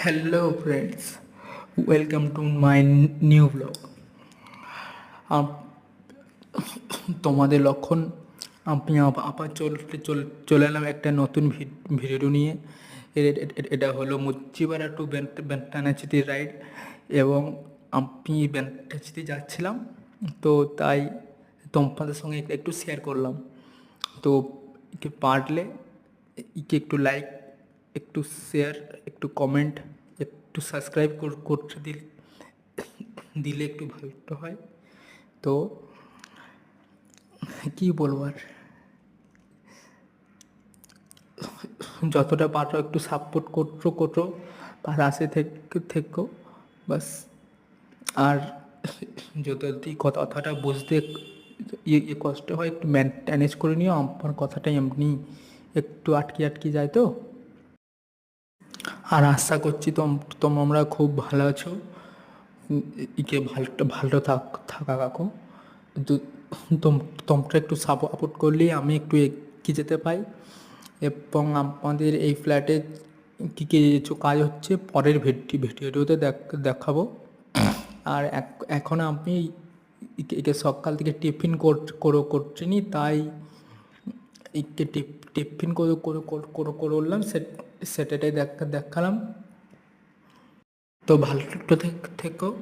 Hello friends, welcome to my new vlog. Up- তোমাদের লক্ষণ আমি আবার চলে এলাম একটা নতুন ভিডিও নিয়ে। এটা হলো মুচিপাড়া টু বেন্টানাচিতি রাইড, এবং আমি বেন্টাচিতি যাচ্ছিলাম, তো তাই তোমাদের সঙ্গে একটু শেয়ার করলাম। তো পারলে একটু লাইক, একটু শেয়ার, একটু কমেন্ট, একটু সাবস্ক্রাইব করতে দিলে একটু ভালো হয়। তো কী বলবো আর, যতটা পারো একটু সাপোর্ট করো, পাশে থেকো বাস। আর যদি কথাটা বুঝতে কষ্ট হয় একটু ম্যানেজ করে নিও, আমার কথাটা এমনি একটু আটকে যায় তো। আর আশা করছি তোমরা খুব ভালো আছো, ভালো ভালো থাকা কাকু। তোমরা একটু সাপোর্ট করলেই আমি একটু এগিয়ে যেতে পাই, এবং আমাদের এই ফ্ল্যাটে কী কিছু কাজ হচ্ছে পরের ভিডিওতে দেখাবো। আর এখন আমি একে সকাল থেকে টিফিন করছিনি, তাই একে টিফিন করলাম, সেটাটাই দেখালাম। তো ভালো থেকো।